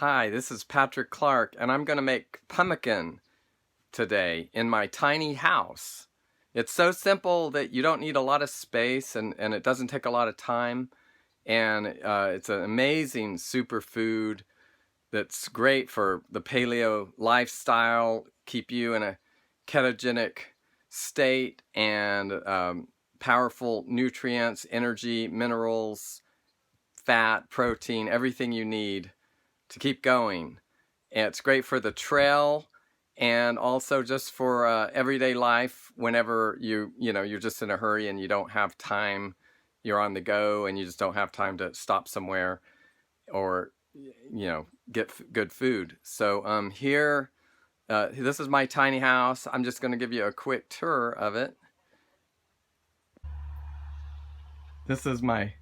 Hi, this is Patrick Clark, and I'm going to make pemmican today in my tiny house. It's so simple that you don't need a lot of space, and it doesn't take a lot of time. And it's an amazing superfood that's great for the paleo lifestyle, keep you in a ketogenic state, and powerful nutrients, energy, minerals, fat, protein, everything you need to keep going. And it's great for the trail and also just for everyday life whenever you're just in a hurry and you don't have time, you're on the go and you just don't have time to stop somewhere or get good food. So here, this is my tiny house. I'm just going to give you a quick tour of it. This is my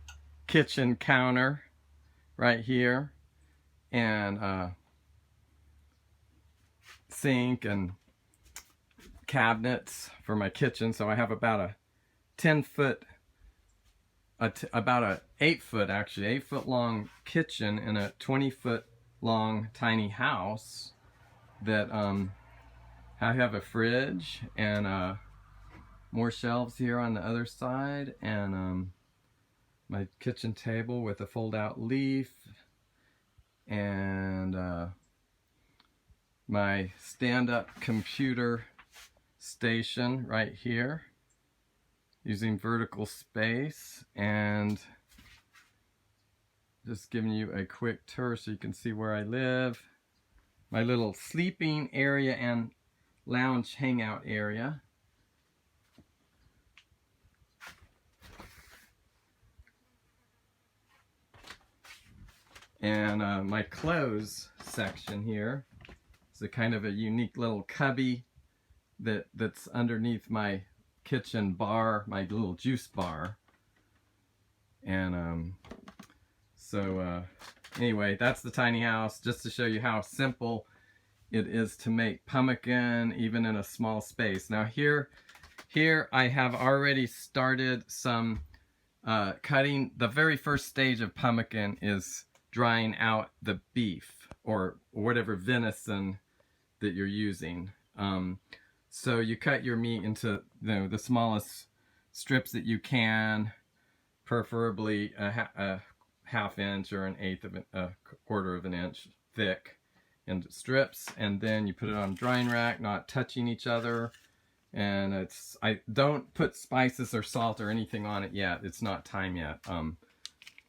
kitchen counter right here, and sink and cabinets for my kitchen. So I have about a 10-foot, about a 8-foot, actually 8-foot long kitchen in a 20-foot long tiny house that I have a fridge and more shelves here on the other side, and my kitchen table with a fold-out leaf, and my stand-up computer station right here using vertical space, and just giving you a quick tour so you can see where I live. My little sleeping area and lounge hangout area. And my clothes section here is a kind of a unique little cubby that's underneath my kitchen bar, my little juice bar. And anyway, that's the tiny house, just to show you how simple it is to make pemmican even in a small space. Now here I have already started some cutting. The very first stage of pemmican is drying out the beef or whatever venison that you're using. So you cut your meat into the smallest strips that you can, preferably a half inch or a quarter of an inch thick into strips, and then you put it on a drying rack, not touching each other. And I don't put spices or salt or anything on it yet. It's not time yet.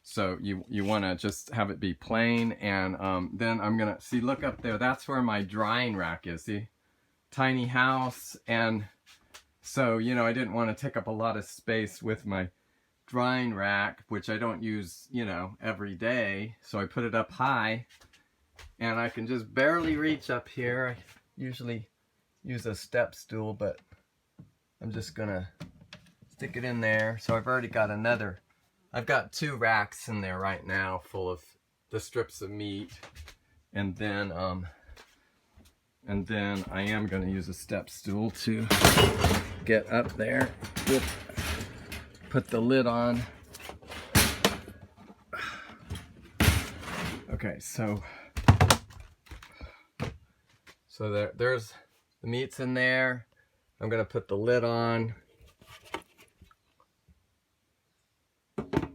So you want to just have it be plain, and then I'm gonna see, look up there, that's where my drying rack is. See, tiny house, and so I didn't want to take up a lot of space with my drying rack, which I don't use every day, so I put it up high, and I can just barely reach up here. I usually use a step stool, but I'm just gonna stick it in there. So I've already got I've got 2 racks in there right now full of the strips of meat, and then I am going to use a step stool to get up there. Put the lid on. Okay, so there's the meat's in there. I'm going to put the lid on.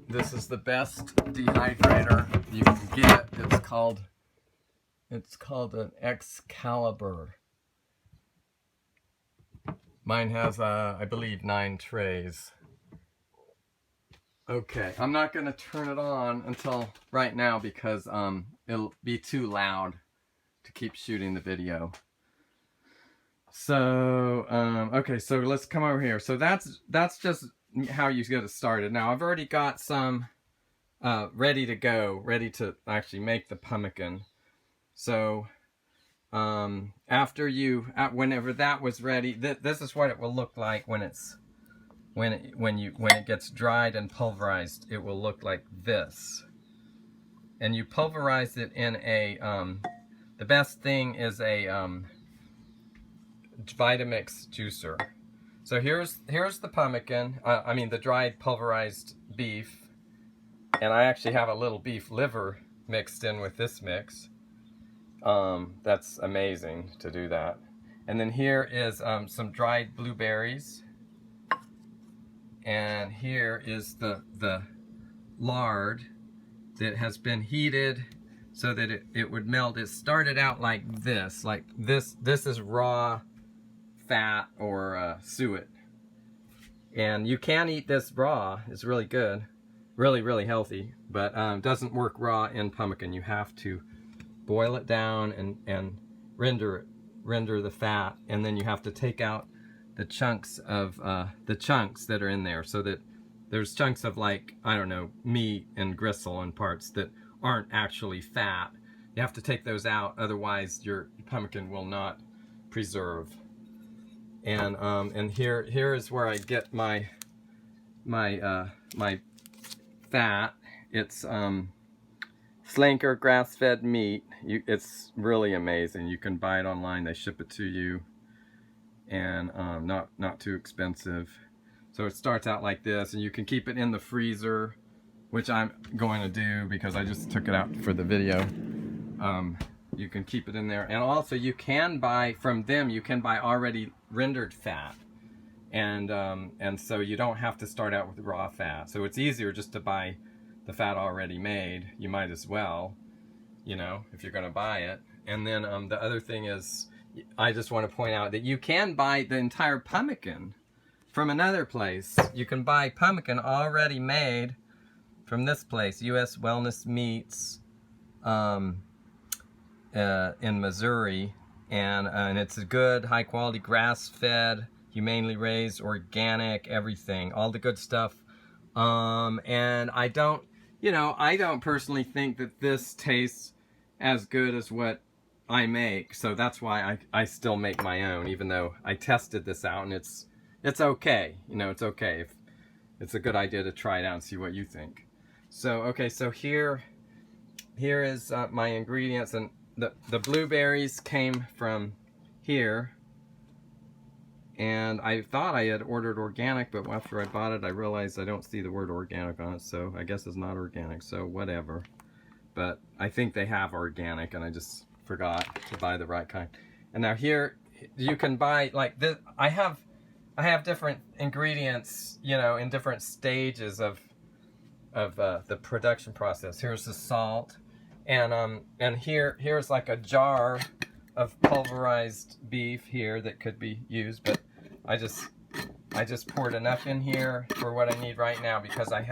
This is the best dehydrator you can get. It's called an Excalibur. Mine has I believe 9 trays. Okay, I'm not going to turn it on until right now because it'll be too loud to keep shooting the video. So okay, so let's come over here. So that's just how you get it started. Now I've already got some ready to go, ready to actually make the pemmican. So whenever that was ready, this is what it will look like when it gets dried and pulverized. It will look like this. And you pulverize it in the best thing is a Vitamix juicer. So here's the pemmican, the dried pulverized beef, and I actually have a little beef liver mixed in with this mix. That's amazing to do that. And then here is some dried blueberries. And here is the lard that has been heated so that it would melt. It started out like this. This is raw fat or suet. And you can eat this raw. It's really good. Really, really healthy. But doesn't work raw in pemmican. You have to boil it down and render the fat. And then you have to take out the chunks of the chunks that are in there, so that there's chunks of, like, I don't know, meat and gristle and parts that aren't actually fat. You have to take those out, otherwise your pemmican will not preserve. And here is where I get my fat. It's Slanker grass-fed meat. It's really amazing. You can buy it online. They ship it to you, and not too expensive. So it starts out like this, and you can keep it in the freezer, which I'm going to do because I just took it out for the video. You can keep it in there, and also you can buy from them. You can buy already rendered fat, and so you don't have to start out with raw fat. So it's easier just to buy the fat already made. You might as well, you know, if you're going to buy it. And then the other thing is, I just want to point out that you can buy the entire pemmican from another place. You can buy pemmican already made from this place, U.S. Wellness Meats, in Missouri, and it's a good, high-quality, grass-fed, humanely raised, organic, everything, all the good stuff. And I don't personally think that this tastes as good as what I make, so that's why I still make my own, even though I tested this out, and it's okay. You know, it's okay. If it's a good idea to try it out and see what you think. So okay, so here is my ingredients, and the blueberries came from here, and I thought I had ordered organic, but after I bought it I realized I don't see the word organic on it, so I guess it's not organic, so whatever. But I think they have organic, and I just forgot to buy the right kind. And now here you can buy, like this, I have different ingredients, you know, in different stages of the production process. Here's the salt, and here's like a jar of pulverized beef here that could be used, but I just poured enough in here for what I need right now, because I'm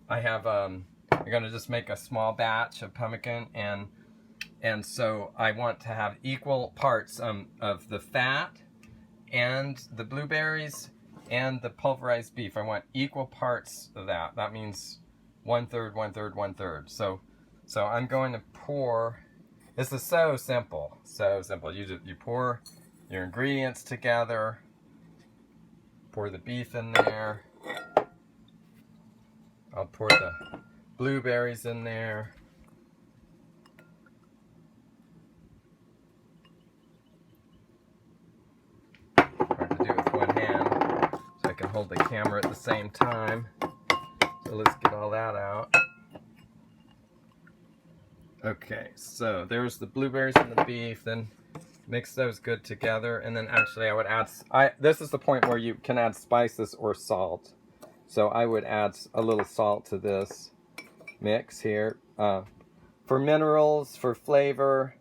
gonna just make a small batch of pemmican, and so I want to have equal parts of the fat and the blueberries and the pulverized beef. I want equal parts of that. That means 1/3, 1/3, 1/3. So I'm going to pour. This is so simple, so simple. You pour your ingredients together. Pour the beef in there. I'll pour the blueberries in there. Hard to do with one hand, so I can hold the camera at the same time. So let's get all that out. Okay, so there's the blueberries and the beef. Then mix those good together, and then actually I would add, this is the point where you can add spices or salt. So I would add a little salt to this mix here, for minerals, for flavor,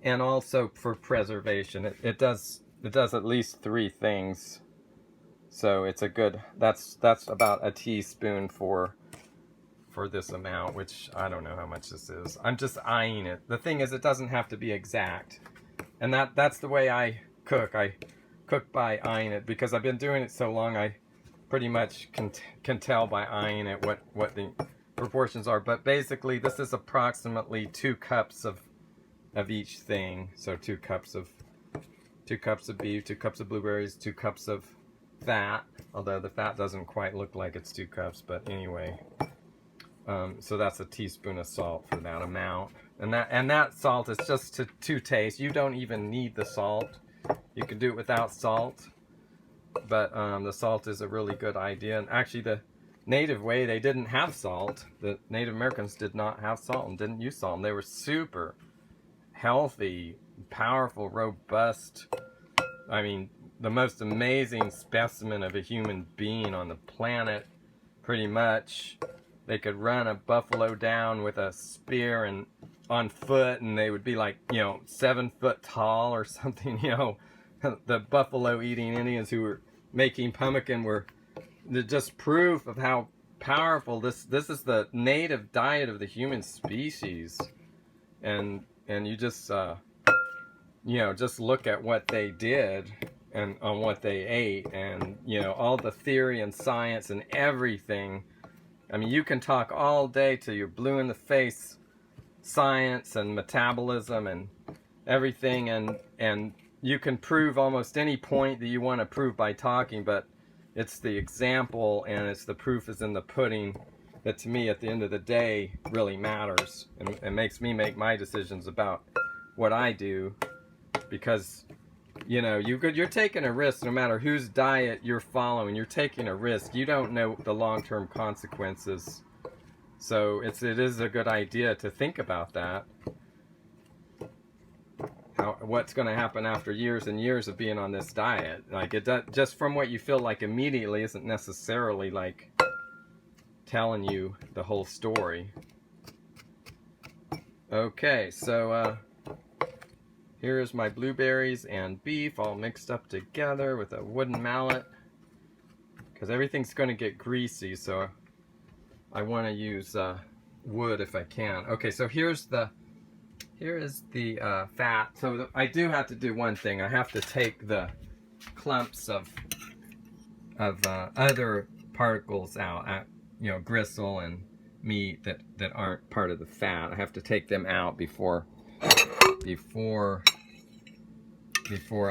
and also for preservation. It does at least 3 things. So it's a good, that's about a teaspoon for this amount, which I don't know how much this is. I'm just eyeing it. The thing is, it doesn't have to be exact. And that's the way I cook. I cook by eyeing it, because I've been doing it so long. I pretty much can tell by eyeing it what the proportions are. But basically, this is approximately 2 cups of each thing. So 2 cups of beef, 2 cups of blueberries, 2 cups of fat. Although the fat doesn't quite look like it's 2 cups, but anyway. So that's a teaspoon of salt for that amount. And that salt is just to taste. You don't even need the salt. You can do it without salt. But the salt is a really good idea. And actually, the native way, they didn't have salt. The Native Americans did not have salt and didn't use salt. And they were super healthy, powerful, robust, I mean, the most amazing specimen of a human being on the planet, pretty much. They could run a buffalo down with a spear and on foot, and they would be like, 7 foot tall or something, The buffalo eating Indians who were making pemmican were just proof of how powerful this is the native diet of the human species. And you just just look at what they did and on what they ate, and all the theory and science and everything. I mean, you can talk all day till you're blue in the face, science and metabolism and everything, and you can prove almost any point that you want to prove by talking, but it's the example and it's the proof is in the pudding that, to me, at the end of the day, really matters and makes me make my decisions about what I do. Because you're taking a risk. No matter whose diet you're following, you're taking a risk. You don't know the long-term consequences, so it is a good idea to think about that. What's going to happen after years and years of being on this diet? Like, it does, just from what you feel like immediately isn't necessarily like telling you the whole story. Okay, so here's my blueberries and beef all mixed up together with a wooden mallet, because everything's going to get greasy, so I want to use wood if I can. Okay, so here is the fat. So I do have to do one thing. I have to take the clumps of other particles out, gristle and meat that aren't part of the fat. I have to take them out before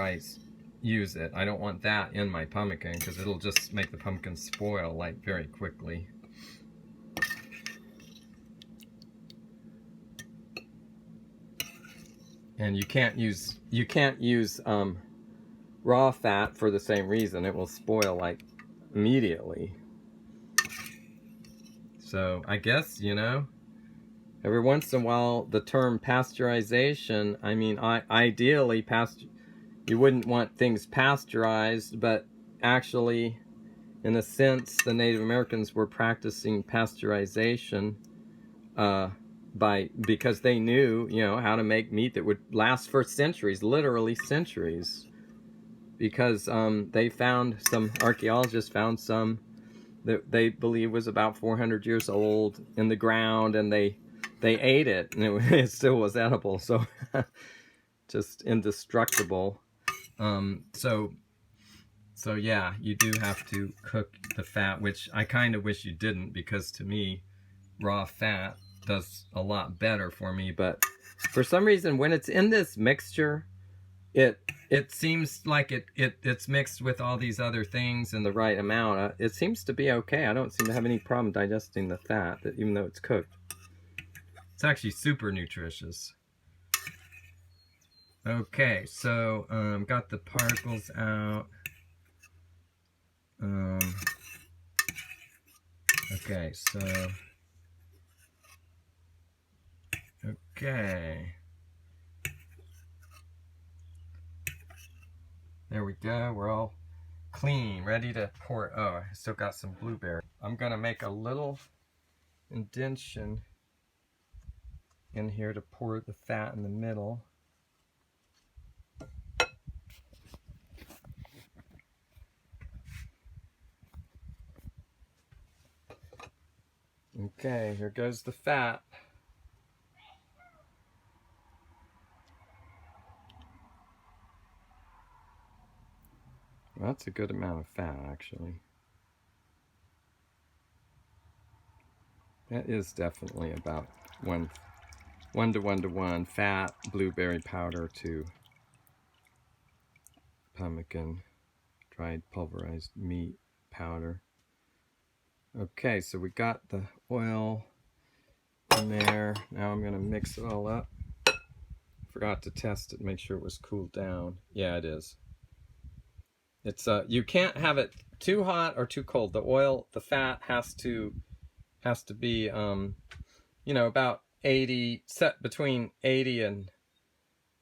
I use it. I don't want that in my pemmican because it'll just make the pumpkin spoil like very quickly. And you can't use raw fat for the same reason. It will spoil like immediately. So I guess, every once in a while, the term pasteurization, I mean, ideally, you wouldn't want things pasteurized, but actually, in a sense, the Native Americans were practicing pasteurization because they knew, how to make meat that would last for centuries, literally centuries. Because some archaeologists found some that they believe was about 400 years old in the ground, and they ate it, and it still was edible, so just indestructible. So yeah, you do have to cook the fat, which I kind of wish you didn't, because to me, raw fat does a lot better for me. But for some reason, when it's in this mixture, it seems like it's mixed with all these other things in the right amount. It seems to be okay. I don't seem to have any problem digesting the fat, even though it's cooked. It's actually super nutritious. Okay, so got the particles out. Okay, so okay. There we go. We're all clean, ready to pour. Oh, I still got some blueberry. I'm gonna make a little indentation in here to pour the fat in the middle. Okay, here goes the fat. Well, that's a good amount of fat, actually. That is definitely about one to one fat blueberry powder to pemmican dried pulverized meat powder. Okay, so we got the oil in there. Now I'm gonna mix it all up. Forgot to test it, make sure it was cooled down. Yeah, it is. It's you can't have it too hot or too cold. The fat has to be about 80, set between 80 and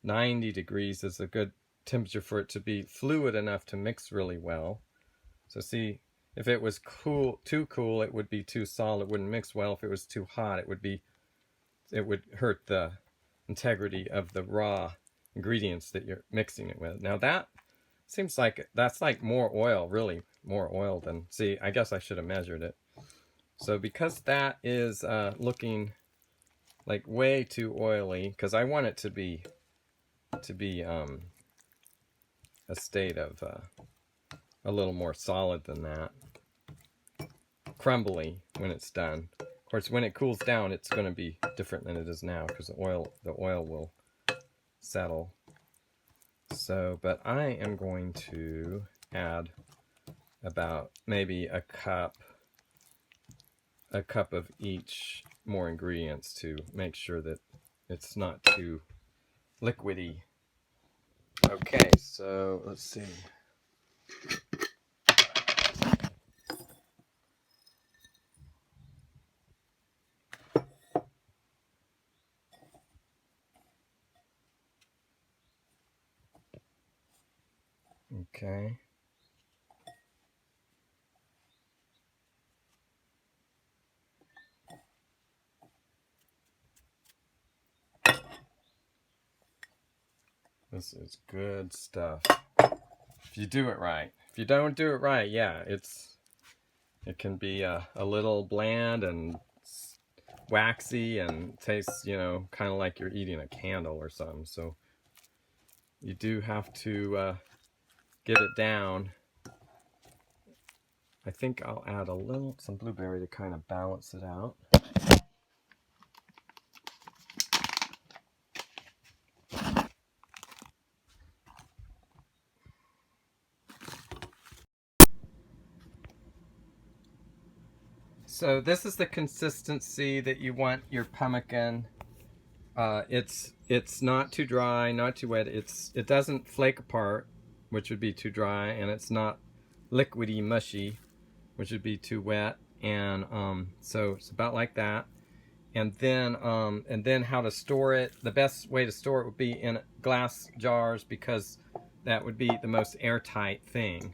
90 degrees is a good temperature for it to be fluid enough to mix really well. So see, if it was too cool, it would be too solid, it wouldn't mix well. If it was too hot, it would hurt the integrity of the raw ingredients that you're mixing it with. Now that seems like that's like more oil, really more oil than, see, I guess I should have measured it. So because that is looking like way too oily, because I want it to be a state of a little more solid than that, crumbly when it's done. Of course, when it cools down, it's going to be different than it is now because the oil will settle. So, but I am going to add about maybe a cup of each more ingredients to make sure that it's not too liquidy. Okay, so let's see. Okay. This is good stuff. If you do it right. If you don't do it right, yeah, it can be a little bland and waxy and tastes, you know, kind of like you're eating a candle or something. So you do have to get it down. I think I'll add some blueberry to kind of balance it out. So this is the consistency that you want your pemmican. It's not too dry, not too wet. It doesn't flake apart, which would be too dry, and it's not liquidy, mushy, which would be too wet. And so it's about like that. And then how to store it. The best way to store it would be in glass jars because that would be the most airtight thing.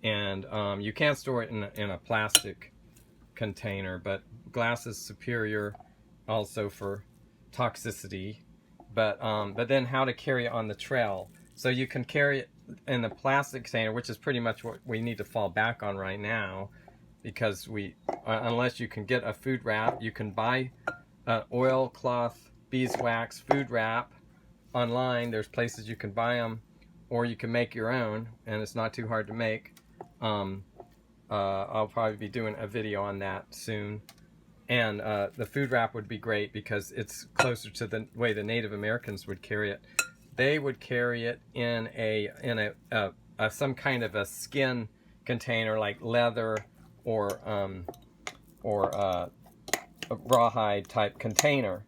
And you can store it in a plastic container, but glass is superior also for toxicity. But then how to carry it on the trail. So you can carry it in the plastic container, which is pretty much what we need to fall back on right now, because unless you can get a food wrap, you can buy oilcloth beeswax food wrap online. There's places you can buy them, or you can make your own, and it's not too hard to make. I'll probably be doing a video on that soon. And the food wrap would be great because it's closer to the way the Native Americans would carry it. They would carry it in some kind of a skin container, like leather or a rawhide type container,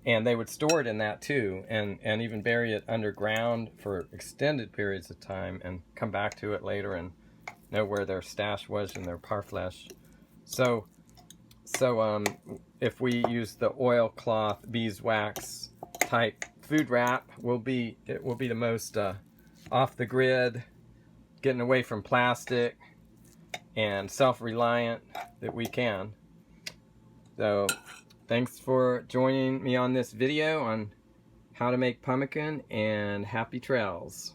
and they would store it in that too, and even bury it underground for extended periods of time and come back to it later and know where their stash was in their parfleche. So if we use the oilcloth beeswax type food wrap, it will be the most off the grid, getting away from plastic, and self-reliant that we can. So thanks for joining me on this video on how to make pemmican, and happy trails.